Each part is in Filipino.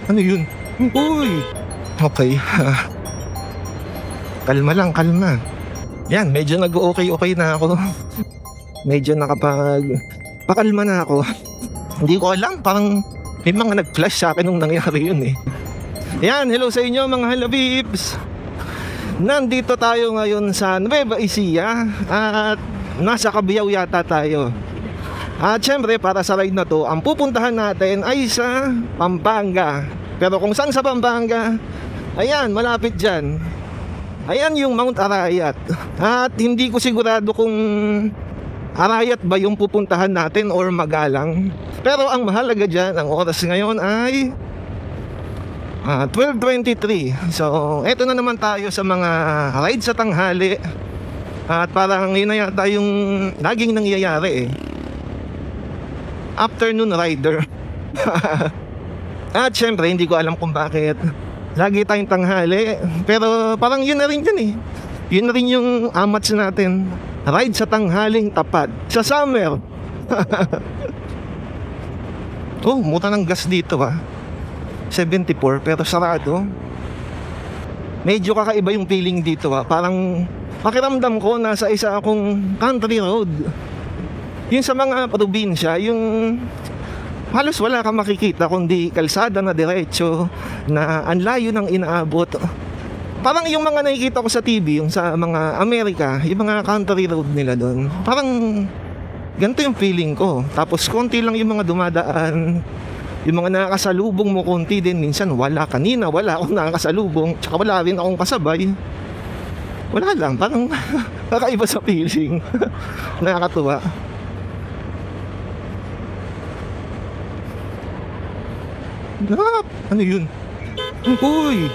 Ano yun? Uy! Okay. Kalma lang, kalma. Yan, medyo nag-o-okay na ako. Medyo pakalma na ako. Hindi ko alam, parang may mga nag-flash sa akin nung nangyari yun eh. Yan, hello sa inyo mga halabibs. Nandito tayo ngayon sa Nueva Ecija at nasa Cabiao yata tayo. At syempre para sa ride na to, ang pupuntahan natin ay sa Pampanga. Pero kung saan sa Pampanga, ayan, malapit dyan. Ayan yung Mount Arayat. At hindi ko sigurado kung Arayat ba yung pupuntahan natin or Magalang. Pero ang mahalaga dyan, ang oras ngayon ay 12:23. So eto na naman tayo sa mga ride sa tanghali. At parang yun na yata yung laging nangyayari eh, afternoon rider. At syempre hindi ko alam kung bakit lagi tayong tanghali, pero parang yun na rin yun eh. Yun na rin yung amats natin, ride sa tanghaling tapat sa summer. Oh, mura ng gas dito 74 pero sarado. Medyo kakaiba yung feeling dito parang pakiramdam ko nasa isa akong country road. Yung sa mga probinsya, yung halos wala kang makikita kundi kalsada na diretso na ang layo ng inaabot. Parang yung mga nakikita ko sa TV, yung sa mga Amerika, yung mga country road nila doon, parang ganito yung feeling ko. Tapos konti lang yung mga dumadaan, yung mga nakakasalubong mo konti din. Minsan wala, kanina wala akong nakakasalubong, tsaka wala rin akong kasabay. Wala lang, parang kakaiba sa feeling. Nakakatuwa. Ano yun? Uy!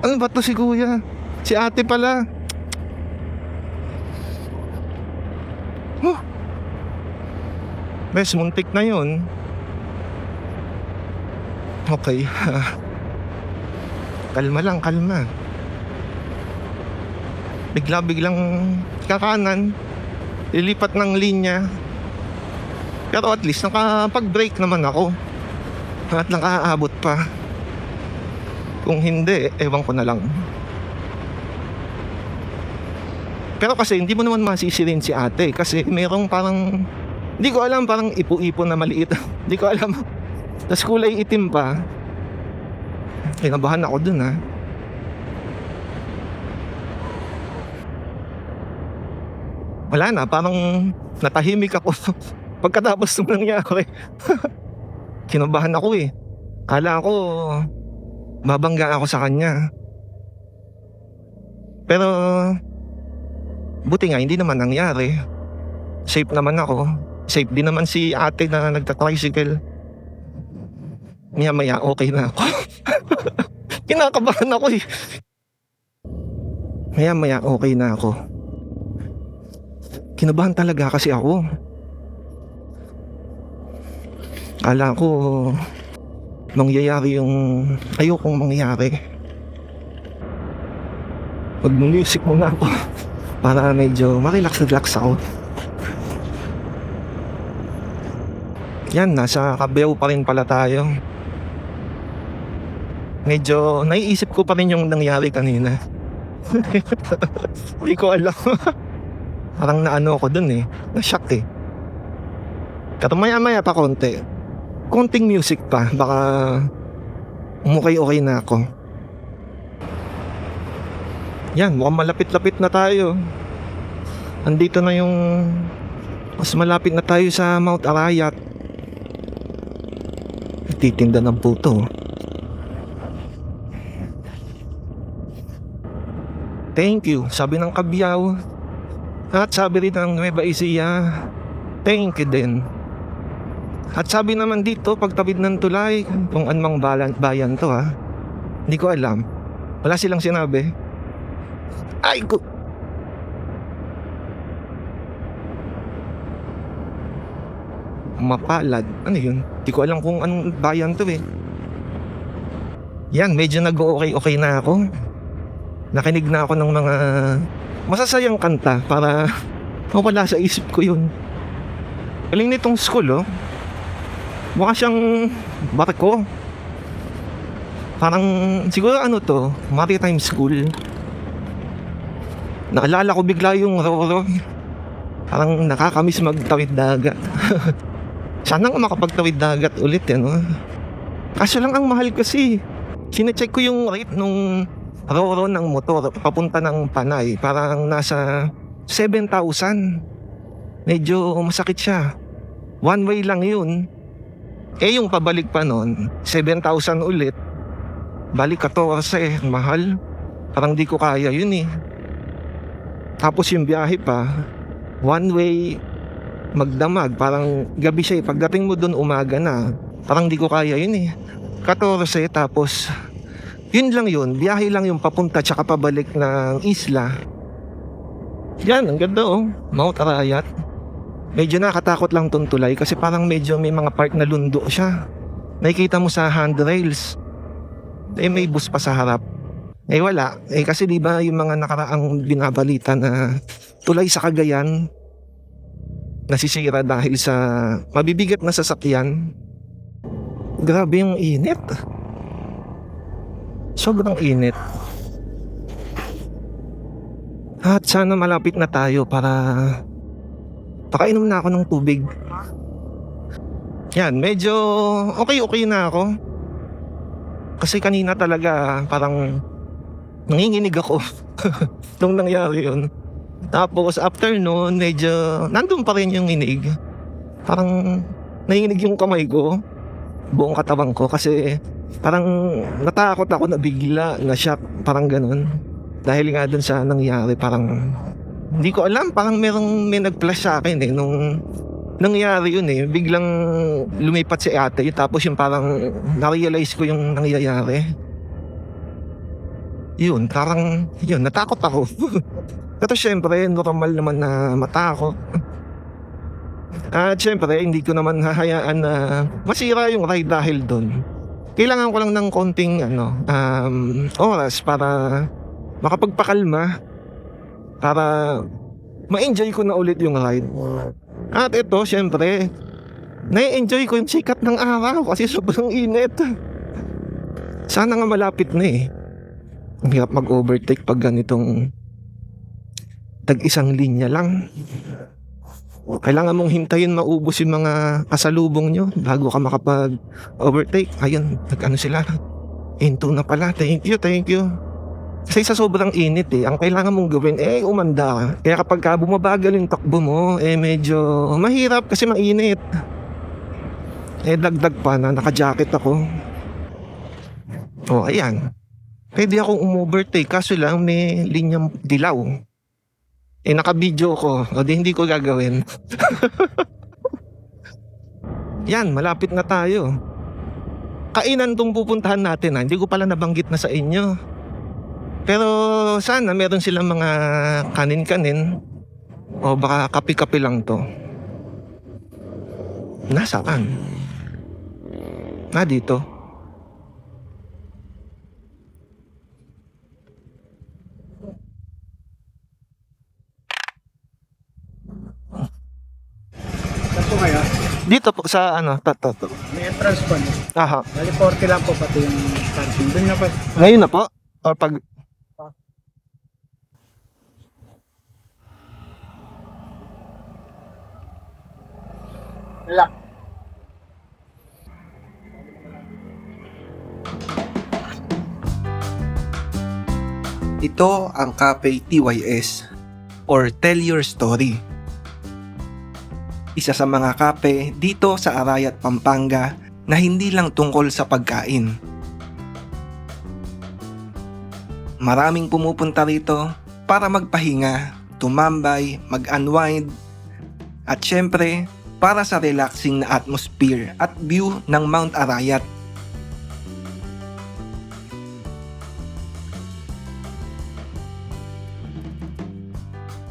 Ano ba to si kuya? Si ate pala. Bes, muntik na yun. Okay. Kalma lang, kalma. Biglang kakanan, lilipat ng linya. Pero at least nakapag-break naman ako at nakaabot pa. Kung hindi, ewan ko na lang. Pero kasi hindi mo naman masisirin si ate, kasi merong parang, hindi ko alam, parang ipo-ipo na maliit. Hindi ko alam. Tas kulay itim pa. Kinabahan ako dun Wala na, parang natahimik ako pagkatapos nung nangyari. Kinabahan ako eh. Kala ko babangga ako sa kanya. Pero buti nga hindi naman nangyari. Safe naman ako. Safe din naman si ate na nagta-tricycle. Maya okay na ako. Kinakabahan ako eh. Maya okay na ako. Kinabahan talaga kasi ako. Kala ko mangyayari yung ayokong mangyari. Mag-music muna ako para medyo ma-relax ako. Yan, nasa Cabiao pa rin pala tayo. Medyo naiisip ko pa rin yung nangyari kanina. Hindi ko alam. Parang naano ako dun na-shock Kato maya pa konting music pa, baka okay na ako. Yan, mukhang malapit-lapit na tayo. Andito na yung mas malapit na tayo sa Mount Arayat. Titinda ng puto. Thank you, sabi ng Cabiao. At sabi rin ng Nueva Ecija, thank you din. At sabi naman dito, pagtawid ng tulay, kung anumang bayan to hindi ko alam. Wala silang sinabi. Ay ko. Mapalad. Ano yun? Hindi ko alam kung anong bayan to Yan, medyo nag-okay na ako. Nakinig na ako ng mga masasayang kanta para mawala sa isip ko yun. Galing nitong school Mukha siyang barko. Parang siguro ano to, maritime school. Naalala ko bigla yung Roro. Parang nakakamiss magtawid dagat. Sana nga makapagtawid dagat ulit no. Kaso lang ang mahal kasi. Sinecheck ko yung rate nung Roro ng motor papunta ng Panay. Parang nasa 7,000. Medyo masakit siya. One way lang yun. Eh yung pabalik pa nun 7,000 ulit. Balik 14, mahal. Parang di ko kaya yun eh. Tapos yung biyahe pa, one way magdamag. Parang gabi siya eh. Pagdating mo dun umaga na. Parang di ko kaya yun eh. 14 tapos yun lang yun. Biyahe lang yung papunta tsaka pabalik ng isla. Yan, ang ganda oh. Mount Arayat. Medyo nakatakot lang tong tulay kasi parang medyo may mga part na lundo siya. Nakikita mo sa handrails. Eh may bus pa sa harap. Eh wala. Eh kasi di ba yung mga nakaraang binabalita na tulay sa Cagayan nasisira dahil sa mabibigat na sasakyan. Grabe yung init. Sobrang init. At sana malapit na tayo para pakainom na ako ng tubig. Yan, medyo okay na ako. Kasi kanina talaga parang nanginginig ako nung nangyari yun. Tapos after noon, medyo nandun pa rin yung inig. Parang nanginginig yung kamay ko, buong katawan ko kasi parang natakot ako na bigla, na shock, parang ganun. Dahil nga dun sa nangyari, parang hindi ko alam, parang may nag-flash sa akin eh nung nangyari yun eh. Biglang lumipat si ate, tapos yung parang na-realize ko yung nangyayari. Yun, parang yun, natakot ako. Pero syempre, normal naman na matakot. At syempre, hindi ko naman hahayaan na masira yung ride dahil doon. Kailangan ko lang ng konting oras para makapagpakalma, para ma-enjoy ko na ulit yung ride. At ito, syempre, na-enjoy ko yung sikat ng araw kasi sobrang init. Sana nga malapit na eh. Ang hirap mag-overtake pag ganitong tag-isang linya lang. Kailangan mong hintayin maubos yung mga kasalubong nyo bago ka makapag-overtake. Ayun, nag-ano sila. Into na pala. Thank you. Kasi sa sobrang init eh, ang kailangan mong gawin umanda. Kaya kapag bumabagal yung takbo mo, medyo mahirap kasi mainit. Dagdag pa na naka-jacket ako. Oh, ayan. Pwede akong umovertake kaso lang may linyang dilaw. Naka-video ko. O di hindi ko gagawin. Yan, malapit na tayo. Kainan tong pupuntahan natin Hindi ko pala nabanggit na sa inyo. Pero sana meron silang mga kanin-kanin. O baka kape-kape lang to. Nasaan? Dito. Po kayo? Dito po sa to. May entrance po niyo. Aha. Bali 40 lang po pati yung parking. Doon na po. Ngayon na po? Or pag... Wala. Ito ang Cafe TYS or Tell Your Story. Isa sa mga kape dito sa Arayat, Pampanga na hindi lang tungkol sa pagkain. Maraming pumupunta rito para magpahinga, tumambay, mag-unwind, at syempre para sa relaxing na atmosphere at view ng Mount Arayat.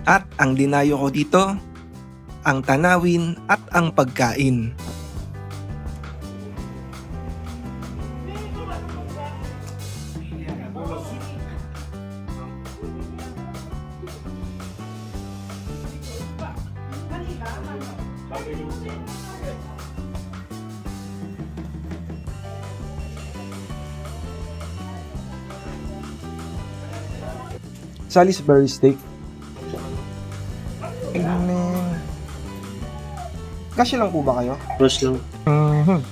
At ang dinayo ko dito, ang tanawin at ang pagkain. Salisbury steak. Amen. Kasya lang po ba kayo? Cross lang.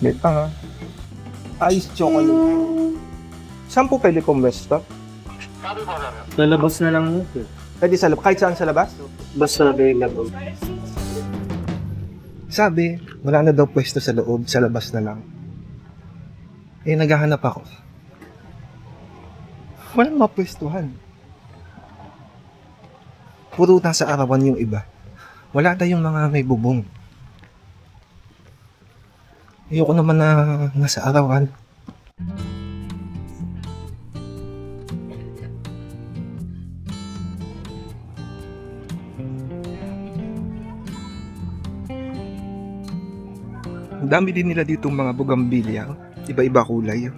Wait lang ha. Ice chocolate. Saan po pwede pumwesto? Lalabas na lang. Pwede sa labas? Kahit saan sa labas? Basta available. Sabi, wala na daw pwesto sa loob, sa labas na lang. Eh, naghahanap ako. Walang mapwestuhan. Puro nasa arawan yung iba. Wala tayong mga may bubong. Ayoko naman na nasa arawan. Ang dami din nila ditong mga bugambilya. Iba-iba kulay.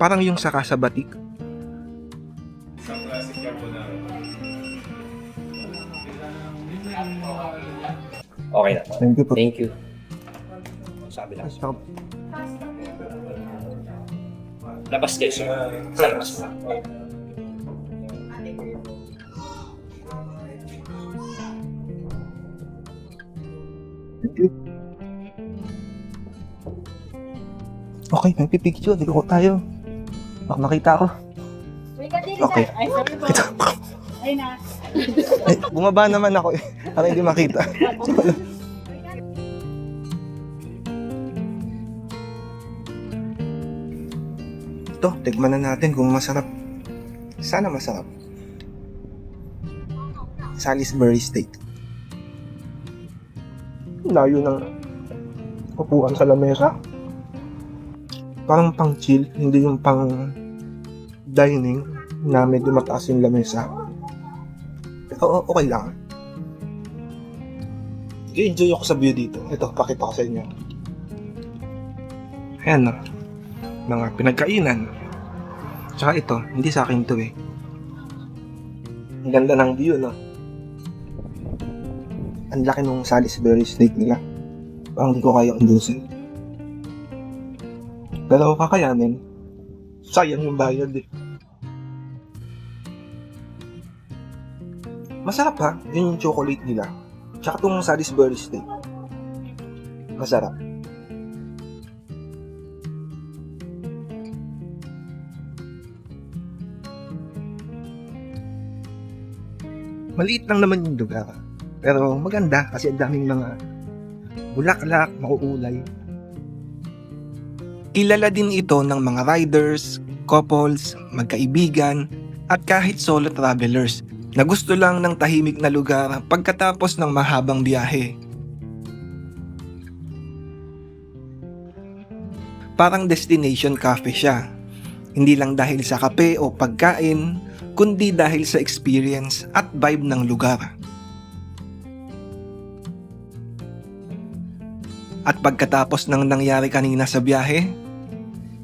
Parang yung saka sa batik. Okay na. Thank you po. Thank you. Sabi lang. Labas kayo sir. Sa labas pa. Thank you. Okay, nagpipicture. Dito ko tayo. Baka makita ako. Okay. Ay, sorry po. Ito. Ay na. Eh, bumaba naman ako eh. Para hindi makita. Ito, tikman na natin kung masarap. Sana masarap. Salisbury steak. Layo ng upuan sa lamesa. Parang pang chill, hindi yung pang dining na medyo mataas yung lamesa. Pero okay lang. I-enjoy ako sa view dito. Ito, pakita ko sa inyo. Ayan no. Mga pinagkainan. Tsaka ito, hindi sa akin to eh. Ang ganda ng view no. Ang laki ng Salisbury steak nila. Parang hindi ko kaya undusin. Pero kakayanin. Sayang yung bayad eh. Masarap ha, yun yung chocolate nila. Tsaka itong Salisbury steak. Masarap. Maliit lang naman yung lugar. Pero maganda kasi ang daming mga bulaklak, makukulay. Kilala din ito ng mga riders, couples, magkaibigan, at kahit solo travelers na gusto lang ng tahimik na lugar pagkatapos ng mahabang biyahe. Parang destination cafe siya. Hindi lang dahil sa kape o pagkain, kundi dahil sa experience at vibe ng lugar. At pagkatapos ng nangyari kanina sa biyahe,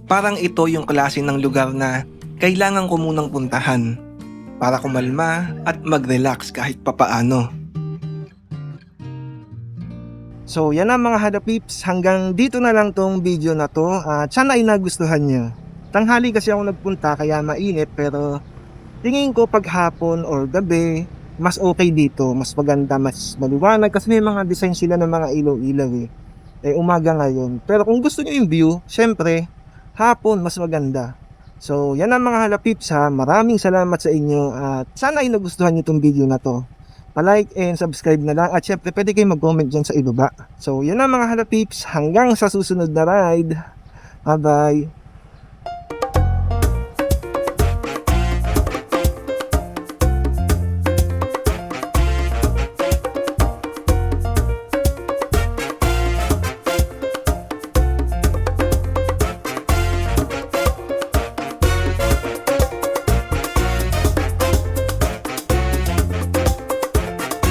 parang ito yung klase ng lugar na kailangan ko munang puntahan para kumalma at mag-relax kahit papaano. So yan ang mga hadapips, hanggang dito na lang tong video na to at sana ay nagustuhan nyo. Tanghali kasi ako nagpunta kaya mainit pero tingin ko pag hapon or gabi mas okay dito, mas maganda, mas maliwanag kasi may mga design sila ng mga ilaw-ilaw eh. Umaga ngayon. Pero kung gusto nyo yung view, syempre hapon mas maganda. So, yan ang mga halapips ha. Maraming salamat sa inyo at sana ay nagustuhan nyo itong video na to. Pa-like and subscribe na lang at syempre pwede kayo mag-comment dyan sa ibaba. So, yan ang mga halapips. Hanggang sa susunod na ride. Bye-bye.